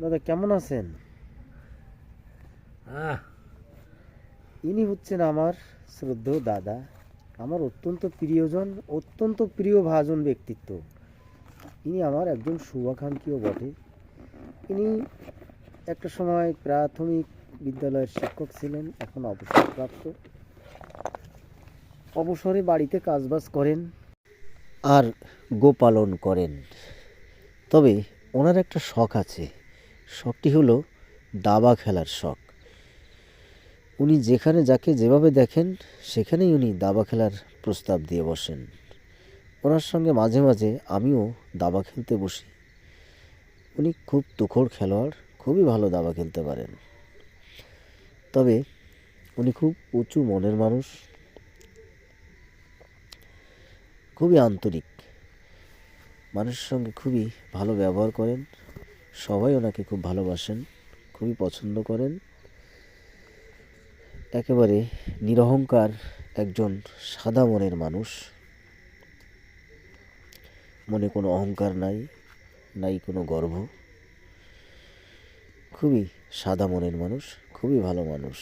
দাদা কেমন আছেন? আহ ইনি হচ্ছেন আমার শ্রদ্ধেয় দাদা, আমার অত্যন্ত প্রিয়জন, অত্যন্ত প্রিয় ভাজন ব্যক্তিত্ব। ইনি আমার একজন শুভাকাঙ্ক্ষীও বটে। ইনি একটা সময় প্রাথমিক বিদ্যালয়ের শিক্ষক ছিলেন, এখন অবসরপ্রাপ্ত। অবসরে বাড়িতে কাজবাজ করেন আর গোপালন করেন। তবে ওনার একটা শখ আছে, শখটি হলো দাবা খেলার শখ। উনি যেখানে যাকে যেভাবে দেখেন সেখানেই উনি দাবা খেলার প্রস্তাব দিয়ে বসেন। ওনার সঙ্গে মাঝে মাঝে আমিও দাবা খেলতে বসি। উনি খুব তুখোড় খেলোয়াড়, খুবই ভালো দাবা খেলতে পারেন। তবে উনি খুব উঁচু মনের মানুষ, খুবই আন্তরিক, মানুষের সঙ্গে খুবই ভালো ব্যবহার করেন। সবাই ওনাকে খুব ভালোবাসেন, খুবই পছন্দ করেন। একেবারে নিরহংকার একজন সাদা মনের মানুষ, মনে কোনো অহংকার নাই, নাই কোনো গর্ব। খুবই সাদা মনের মানুষ, খুবই ভালো মানুষ।